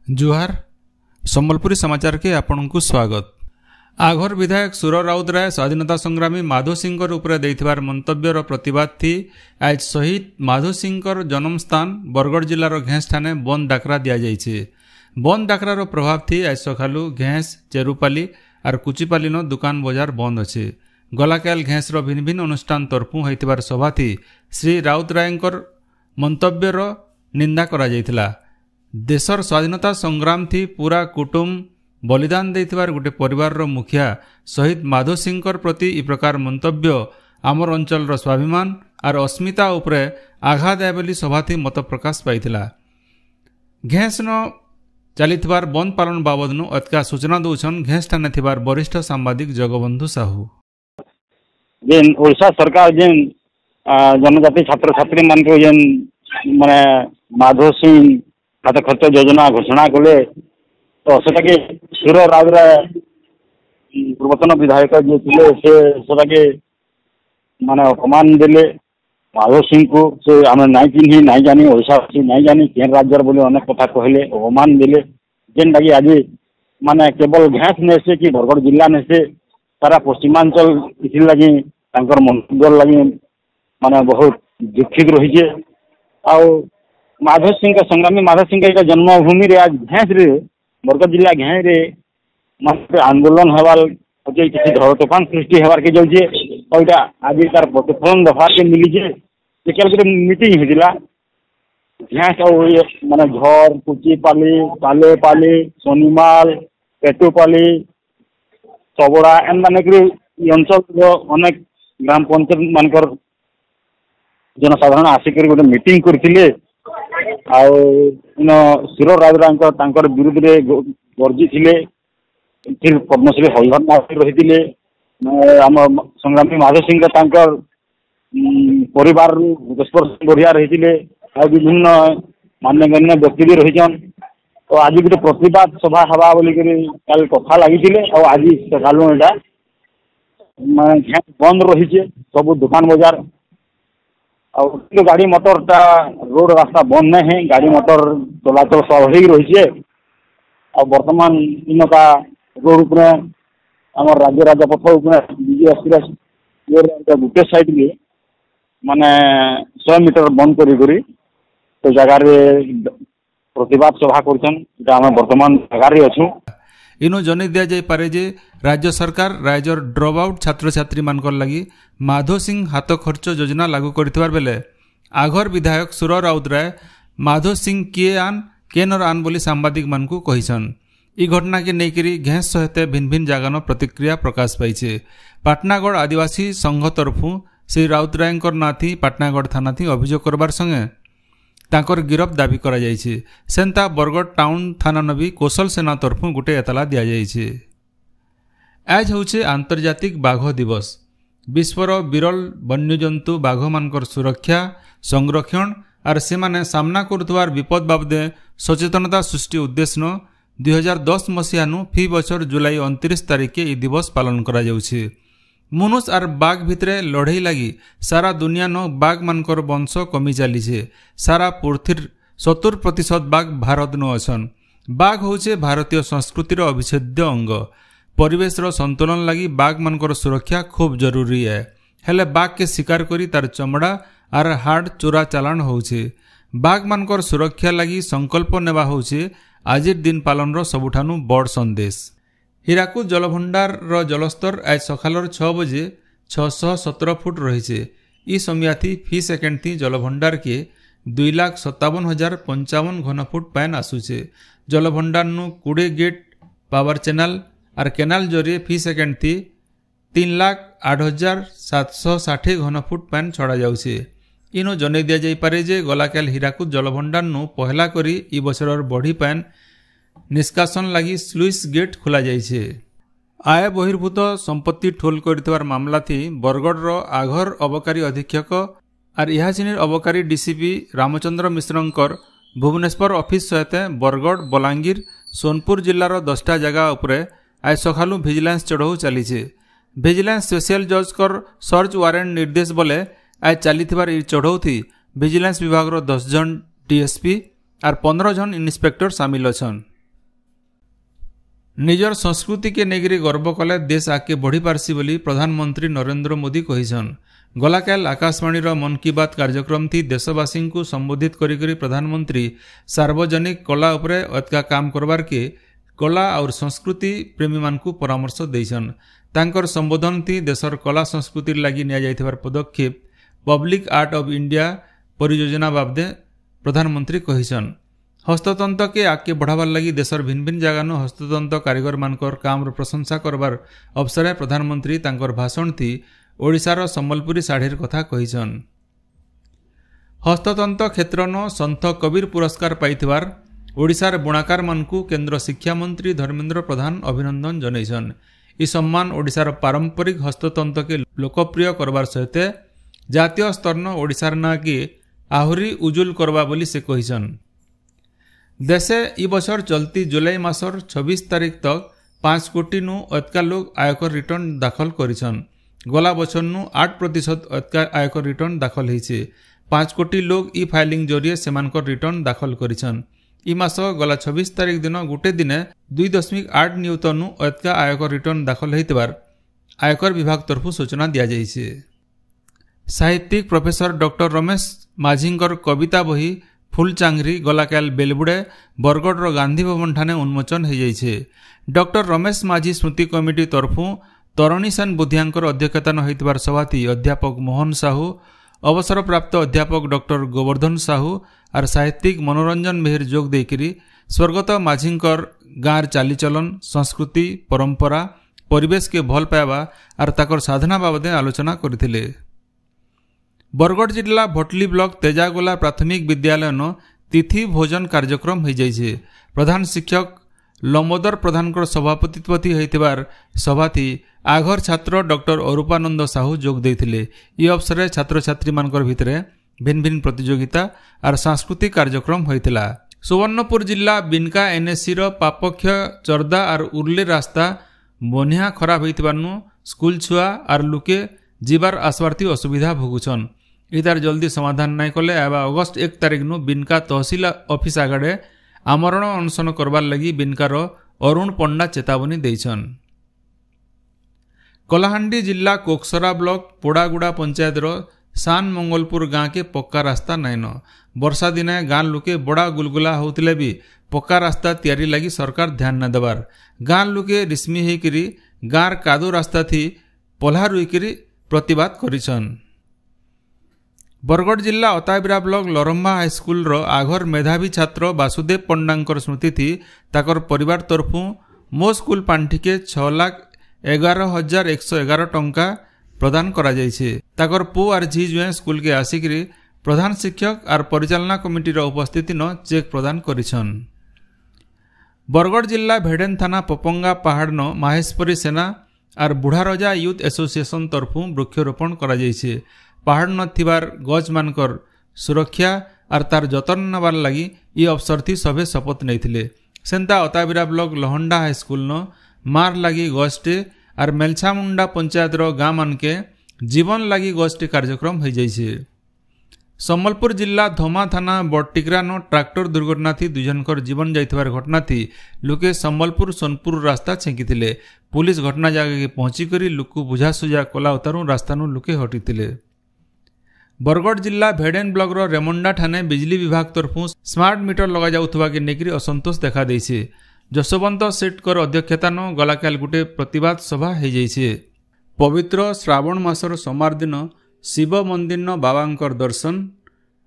जुहार सम्बलपुरी समाचार के आपण को स्वागत। आघर विधायक सुर राउतराय स्वाधीनता संग्रामी माधो सिंह उपरे देथिबार मंतव्यर प्रतिवाद थी आज शहीद माधो सिंह जन्म स्थान बरगढ़ जिलार घेंस ठाने बंद डाकरा दिया जाइछे। बंद डाकरार प्रभाव थी आज सकालू घेंस चेरुपाली और कुचिपाली न दुकान बजार बंद अच्छे। गलाकाल घेंसर भिन्न भिन्न अनुष्ठान तरफू होइतिबार सभा थी श्री राउतरायंकर मंतव्यर निंदा करा जाइथिला। देशर स्वाधीनता संग्राम थी पूरा कुटुंब बलिदान देथिबार गोटे परिवार मुखिया शहीद माधो सिंह प्रति इ प्रकार मंतव्य आमर अंचल स्वाभिमान और अस्मिता उपरे आघात आए बोली सभा थी मत प्रकाश पाइथिला। घेंस न चलिथिबार बंद पालन बाबद नु अतका सूचना दौछन घेंस ठाने थिबार वरिष्ठ सांबादिक जगबंधु साहू। जेन ओडिशा सरकार जेन जनजाति छात्र छात्री मान को जेन माने माधो सिंह खाते खर्च योजना घोषणा कले तो सेटाके सुर राउतराय पूर्वतन विधायक जो थे सेटा के माने अपमान देले माधो सिंह को से आम नाई चिन्ही नाई जानी ओडिशा नाई जानी केन राज्यर बोले अनेक कथा कहले अपमान देले जेन बाकी आज माने केवल घेंस ने से कि बरगढ़ जिला ने से सारा पश्चिमांचल इसी लगी मंतव्य लगी माने बहुत दुखित रही है। माधो सिंह का संग्रामी माधो सिंह का जन्मभूमि रे आज घेंस रे बरगढ़ जिला घेंस रे मत आंदोलन हवाल होजे किसी धर तूफान सृष्टि हवार के जाउजे ओइटा आज तार प्रतिफलन दफा के मिली जे केल के मीटिंग हेदिला घेंस माने झर कुचिपाली पालेपाली सोनीमाल पेटुपाली सबड़ा एन माने के अंचल अनेक ग्राम पंचायत मानकर जनसाधारण आसिक गोटे मीटिंग करथिले सुर राउतराय विरुद्ध में गर्जी थे फिर पद्मश्री हरिहर रही आम संग्रामी माधो सिंह परिवार बढ़िया रही विभिन्न मान्यगण्य व्यक्ति भी रही तो आज गोटे प्रतिवाद सभा हवा बोलिक कल कथा लगी आज सकालू यहाँ घेंस बंद रही सब दुकान बजार और गाड़ी मोटर टा रोड रास्ता बंद नहीं है गाड़ी मोटर चलाचल स्वाभाविक रही है और वर्तमान इनका रोड उपरे आम राज्य राजपथ विजय एक्सप्रेस गोटे साइड भी माने 100 मीटर बंद करी तो जगार प्रतिवाद सभा कर वर्तमान जगार अच्छू। इनो जन दिया जाय पारे जे राज्य सरकार राज्यर ड्रॉप आउट छात्र छात्री मानकर लगी माधो सिंह हाथ खर्च योजना लागू करथिबार बेले आघर विधायक सुर राउतराय माधो सिंह किए आन केनर आन बोली सांबादिक मानकू कहिसन। इ घटना के नेकरी घेंस सहित भिन्न भिन्न जगान प्रतिक्रिया प्रकाश पाइछे। पाटनागढ़ आदिवासी संघ तरफू श्री राउतरायंकर नाथी पाटनागढ़ थाना थी अभियोग करबार संगे तांकर गिरफ दाबी करा जाइछे। सेंता बरगढ़ टाउन थाना नबी कौशल सेना तरफू गोटे एतला दिया जाइछे। आज होउछे आंतर्जातिक बाघ दिवस। विश्वर विरल वन्यजंतु बाघ मानकर सुरक्षा संरक्षण और सेमाने सामना करुवार विपद बाबदे सचेतनता सृष्टि उद्देश्य 2010 मसीहानु फी बछर जुलाई 29 तारिख के इ दिवस पालन करा जाउछे। मनुष्य और बाघ भितरे लड़ई लगी सारा दुनिया न बाघ मानकर वंश कमी चलीছে। सारा पृथ्वीर 70% बाघ भारत न अछन। बाघ होचे भारतीय संस्कृतिर अविच्छेद्य अंग। परिवेशर संतुलन लगी बाघ मानकर सुरक्षा खूब जरूरी है। हेले बाघ के शिकार करी तार चमड़ा और हाड़ चोरा चालान होचे। बाघ मानकर सुरक्षा लगी संकल्प नेबा होचे आजिर दिन पालन रो सबुठानु बड़ संदेश। हीराकुद जलभंडार जलस्तर आज सकाल 6 बजे 617 फुट रही। इ समय थी फी सेकेंड थी जलभंडार के 2,57,055 घनफुट पैन आसुचे। जलभंडार नु 20 गेट पावर चैनल और केनाल जरिए फी सेकेंड थी 3,08,760 घनफुट पैन छड़ा जाउछे। इनो जने दिया जाई पारे जे गलाकाल हीराकुद जलभंडार नु पहला करी इ बछरर बढ़ी पैन निष्कासन लगी स्लुइस गेट खोला जाइछे। आय बहिर्भूत संपत्ति ठोल करथिबार मामला थी बरगढ़ आघर अबकारी अधीक्षक और इहाचिनीर अबकारी डीसीपी रामचंद्र मिश्रंकर भुवनेश्वर ऑफिस सहित बरगढ़ बलांगीर सोनपुर जिलार 10टा जगह उपरे आज सकालू भिजिलेंस चढ़ऊ चलीছে। भिजिलेंस स्पेशल जज कर सर्च वारेंट निर्देश बोले आज चलीथिबार इ चढ़ऊ थी भिजिलेंस विभाग 10 जन डीएसपी और 15 जन इन्स्पेक्टर सामिल अछन। निजर संस्कृति के नेगिरी गर्व कले देश आगे बढ़ी पारसी बोली प्रधानमंत्री नरेंद्र मोदी कहिसन। गलाकाल आकाशवाणी मन की बात कार्यक्रम थी देशवासी को संबोधित करी प्रधानमंत्री सार्वजनिक कला उपरे अतका काम करवार के कला और संस्कृति प्रेमी मान को परामर्श देसन। तांकर संबोधन थी देशर कला संस्कृति लगी निया जाइथिबार पदक्षेप पब्लिक आर्ट ऑफ इंडिया परियोजना बाबदे प्रधानमंत्री कहिसन। हस्ततंत्र के आगे बढ़ावार लगी देशर भिन्न भिन्न जगह हस्ततंत्र कारीगर मानकर काम प्रशंसा करबार अवसर प्रधानमंत्री तांकर भाषण थी ओडिशार सम्बलपुरी साढ़ीर कथा कहिसन। हस्ततंत्र क्षेत्रन संत कबीर पुरस्कार पाइथिबार ओडिशार बुणाकार मानकु केंद्र शिक्षा मंत्री धर्मेंद्र प्रधान अभिनंदन जनैसन। ई सम्मान ओडिशार पारंपरिक हस्ततंत्र के लोकप्रिय करबार सहित जातीय स्तर ओडिशार ना के आहुरी उज्जवल करबा बोली से कहिसन। देशे ई बछर चलती जुलाई मासर 26 तारीख तक 5 कोटी नु अतका लोग आयकर रिटर्न दाखल करिछन। गला बछर नु 8% अतका आयकर रिटर्न दाखल होइछे। 5 कोटी लोग ई फाइलिंग जरिए सेमानकर रिटर्न दाखल करिछन। ई मास गला 26 तारीख दिन गोटे दिने 2.8 नियुतनु अतका आयकर रिटर्न दाखल होइतबार आयकर विभाग तरफु सूचना दिया जाइछे। साहित्यिक प्रोफेसर डॉक्टर रमेश माझींकर कविता बही फुलचांगरी गलाकाल बेलबुड़े बरगढ़ गांधी भवन ठाने उन्मोचन हो जाइछे। डॉक्टर रमेश माझी स्मृति कमिटी तरफु तरुणी सेन बुधियांकर अध्यक्षतान होइतबार सभाथी अध्यापक मोहन साहू अवसरप्राप्त अध्यापक डॉक्टर गोवर्धन साहू और साहित्यिक मनोरंजन मेहर जोग देकरी स्वर्गत माझींकर गाँर चालीचलन संस्कृति परंपरा परिवेश के भल पाइबा और ताकर साधना बाबदे आलोचना करथिले। बरगढ़ जिला भटली ब्लॉक तेजागोला प्राथमिक विद्यालय तिथि भोजन कार्यक्रम हो जाइछे। प्रधान शिक्षक लंबोदर प्रधान सभापतित्व होइतिबार सभाथी आघर छात्र डॉक्टर अरूपानंद साहू जोग देथिले। ई अवसर छात्र छात्री मानकर भितरे भिन्न भिन्न प्रतियोगिता और सांस्कृतिक कार्यक्रम होइतिला। सुवर्णपुर जिला बिनका एनएससी रो पापक्ष चरदा और उर्ले रास्ता बनिया खराब होइतिबारनु स्कूल छुआ और लुके जीवार आसवार्थी असुविधा भोगुछन। इतार जल्दी समाधान नाई कले एबा अगस्त 1 तारीख नु बिनका तहसील ऑफिस आगड़े आमरण अनशन करबार लगी बिनकार अरुण पंडा चेतावनी देइछन। कलाहांडी जिला कोकसरा ब्लॉक पोड़ागुड़ा पंचायत सान मंगलपुर गाँ के पक्का रास्ता नाइन। वर्षा दिने गाँ लुके बड़ा गुलगुला होतिले भी पक्का रास्ता तैयारी लगी सरकार ध्यान न देवार गाँ लुके रिस्मी होकरी गाँर कादो रास्ता थी पल्हा रुईकरी प्रतिवाद करिछन। बरगढ़ जिला अताबिरा ब्लॉक लरम्बा हाईस्कूल आघर मेधावी छात्र वासुदेव पंडांकर स्मृति थी ताकर परिवार तरफु मो स्कूल पांठी के 6,11,111 टंका प्रदान करा जाइछे। ताकर पु और झी जुए स्कूल के आसिकरी प्रधान शिक्षक और परिचालना कमिटी उपस्थिति न चेक प्रदान करिछन। बरगढ़ जिला भेडेन थाना पपंगा पहाड़ न माहेश्वरी सेना और बुढ़ारजा यूथ एसोसिएशन तरफु वृक्षरोपण करा जाइछे। पहाड़ न थिबार गज मानकर सुरक्षा और तार जतन नबार लगी ये अवसर थी सभे शपथ नहीं। सेंता अताबिरा ब्लॉक लहंडा हाईस्कूल न मार लगी गजटे और मेलछामुंडा पंचायत गाँ मान के जीवन लगी गजटे कार्यक्रम हो जाइछे। सम्बलपुर जिला धोमा थाना बड़टिकरा न ट्रैक्टर दुर्घटना थी 2 जनकर जीवन जाइथिबार घटना थी लोके सम्बलपुर सोनपुर रास्ता छेकिथिले। पुलिस घटना जगह के पहुंची करी लुकु बुझासुझा कला उतारू रास्ता लुके हटिथिले। बरगढ़ जिला भेडेन ब्लॉक रेमुंडा ठाने बिजली विभाग तरफु स्मार्ट मीटर लगा जाउथबा के नेकरी असंतोष देखा देइछे। जसवंत सेठकर अध्यक्षतान गलाकाल गुटे प्रतिवाद सभा हो जाइछे। पवित्र श्रावण मासर सोमवार दिन शिव मंदिर न बाबांकर दर्शन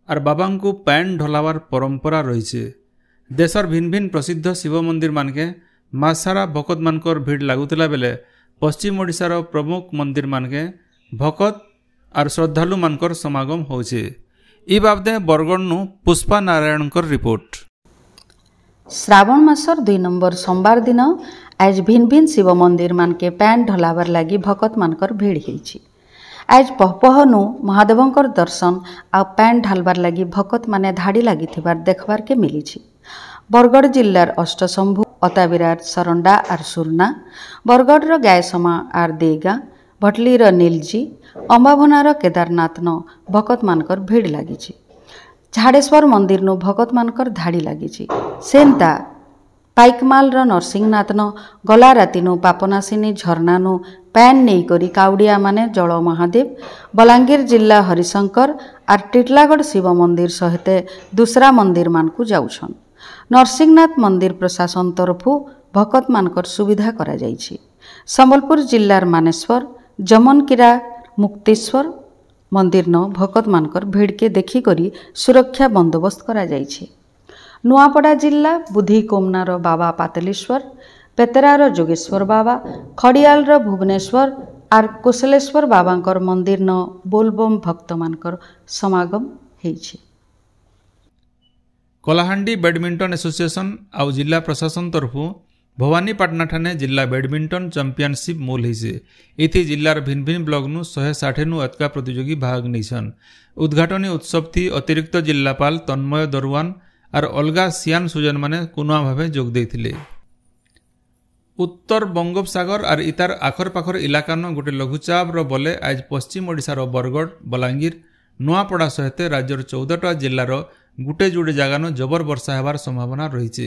और बाबा को पैन ढलावार परंपरा रही। देशर भिन्न भिन्न प्रसिद्ध शिव मंदिर मानके मासारा भकत मानकर भीड़ लगुला बेले पश्चिम ओडिशार प्रमुख मंदिर मानके भकत और श्रद्धालु मानकर समागम होचे। ई बाबदे बरगढ़ नु पुष्पा नारायणकर रिपोर्ट। श्रावण मासर 2 नंबर सोमवार दिन आज भिन्न भिन्न शिव मंदिर मानके पैन ढलावार लगी भकत मानकर भीड़ होइछि। आज पहपहनु महादेवंकर दर्शन आ पैन ढालबार लगी भकत माने धाड़ी लागिथिबार देखबार के मिलिछि। बरगढ़ जिल्लार अष्टशंभु अताबिरार सरंडा और सुरना बरगढ़ गायसमा और देगा भटलीर नीलजी अंबाभनार केदारनाथ न भकत मानकर भीड़ लागिछि। झाड़ेश्वर मंदिर नु भकत मानकर धाड़ी लागिछि। सेंता ପାଇକମାଲର ନରସିଂହନାଥନ ଗଲା ରାତିନୁ ପାପନାଶିନୀ ଝର୍ଣ୍ଣାନୁ ପ୍ୟାନ୍ ନେଇକରି କାଉଡ଼ିଆମାନେ ଜଳ ମହାଦେବ ବଲାଙ୍ଗୀର ଜିଲ୍ଲା ହରିଶଙ୍କର ଆର୍ ଟିଟଲାଗଡ଼ ଶିବ ମନ୍ଦିର ସହିତେ ଦୁସରା ମନ୍ଦିରମାନଙ୍କୁ ଯାଉଛନ୍। ନରସିଂହନାଥ ମନ୍ଦିର ପ୍ରଶାସନ ତରଫୁ ଭକତମାନଙ୍କର ସୁବିଧା କରାଯାଇଛି। ସମ୍ବଲପୁର ଜିଲ୍ଲାର ମାନେଶ୍ୱର ଜମନକିରା ମୁକ୍ତେଶ୍ୱର ମନ୍ଦିରନ ଭକତମାନଙ୍କର ଭିଡ଼କେ ଦେଖିକରି ସୁରକ୍ଷା ବନ୍ଦୋବସ୍ତ କରାଯାଇଛି। ନୂଆପଡ଼ା ଜିଲ୍ଲା ବୁଧିକୋମନାର ବାବା ପାତଲେଶ୍ୱର, ପେତେରାର ଯୋଗେଶ୍ୱର ବାବା, ଖଡ଼ିଆଲର ଭୁବନେଶ୍ୱର ଆର୍ କୁଶଲେଶ୍ୱର ବାବାଙ୍କର ମନ୍ଦିରନ ବୋଲବମ୍ ଭକ୍ତମାନଙ୍କର ସମାଗମ ହେଇଛି। କଳାହାଣ୍ଡି ବ୍ୟାଡମିଣ୍ଟନ ଆସୋସିଏସନ୍ ଆଉ ଜିଲ୍ଲା ପ୍ରଶାସନ ତରଫୁ ଭବାନୀପାଟଣାଠାରେ ଜିଲ୍ଲା ବ୍ୟାଡମିଣ୍ଟନ ଚାମ୍ପିୟନସିପ୍ ମୂଲ ହେଇছে। ଏଥି ଜିଲ୍ଲାର ଭିନ୍ନ ଭିନ୍ନ ବ୍ଲକନୁ 160 ଅଧିକା ପ୍ରତିଯୋଗୀ ଭାଗ ନେଇଛନ୍। ଉଦ୍ଘାଟନୀ ଉତ୍ସବଥି ଅତିରିକ୍ତ ଜିଲ୍ଲାପାଳ ତନ୍ମୟ ଦରୱାନ ଆର୍ ଅଲଗା ସିଆନ ସୁଜନ ମାନେ କୁନୁଆ ଭାବେ ଯୋଗ ଦେଇଥିଲେ। ଉତ୍ତର ବଙ୍ଗୋପସାଗର ଆର୍ ଇତାର ଆଖର ପାଖର ଇଲାକାନ ଗୋଟେ ଲଘୁଚାପର ବଲେ ଆଜ ପଶ୍ଚିମ ଓଡ଼ିଶାର ବରଗଡ଼, ବଲାଙ୍ଗୀର, ନୂଆପଡ଼ା ସହିତ ରାଜ୍ୟର 14ଟା ଜିଲ୍ଲାର ଗୁଟେ ଯୋଡ଼େ ଜାଗାନ ଜବର ବର୍ଷା ହେବାର ସମ୍ଭାବନା ରହିଛି।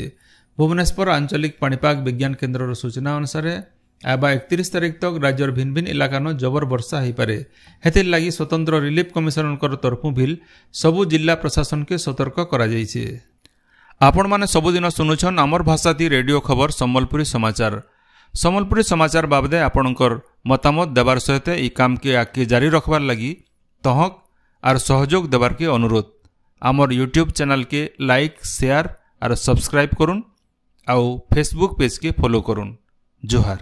ଭୁବନେଶ୍ୱର ଆଞ୍ଚଳିକ ପାଣିପାଗ ବିଜ୍ଞାନ କେନ୍ଦ୍ରର ସୂଚନା ଅନୁସାରେ ଆବା 31 ତାରିଖ ତକ ରାଜ୍ୟର ଭିନ୍ନ ଭିନ୍ନ ଇଲାକାନ ଜବର ବର୍ଷା ହୋଇପାରେ। ହେଥିର୍ଲାଗି ସ୍ୱତନ୍ତ୍ର ରିଲିଫ କମିଶନରଙ୍କର ତରଫୁ ଭିଲ୍ ସବୁ ଜିଲ୍ଲା ପ୍ରଶାସନକେ ସତର୍କ କରାଯାଇଛି। ଆପଣମାନେ ସବୁଦିନ ଶୁଣୁଛନ୍ ଆମର ଭାଷାତି ରେଡ଼ିଓ ଖବର ସମ୍ବଲପୁରୀ ସମାଚାର। ସମ୍ବଲପୁରୀ ସମାଚାର ବାବଦେ ଆପଣଙ୍କର ମତାମତ ଦେବାର ସହିତ এই কামকে আগে জারি রখবার লাগি তহক আর সহযোগ দেবারকে অনুরোধ। আমার ইউट्यूब চ্যানেলকে লাইক, শেয়ার আর সবস্ক্রাইব করুন। ଆଉ ଫେସବୁକ୍ ପେଜ୍କେ ଫଲୋ କରୁନ୍। ଜୁହାର।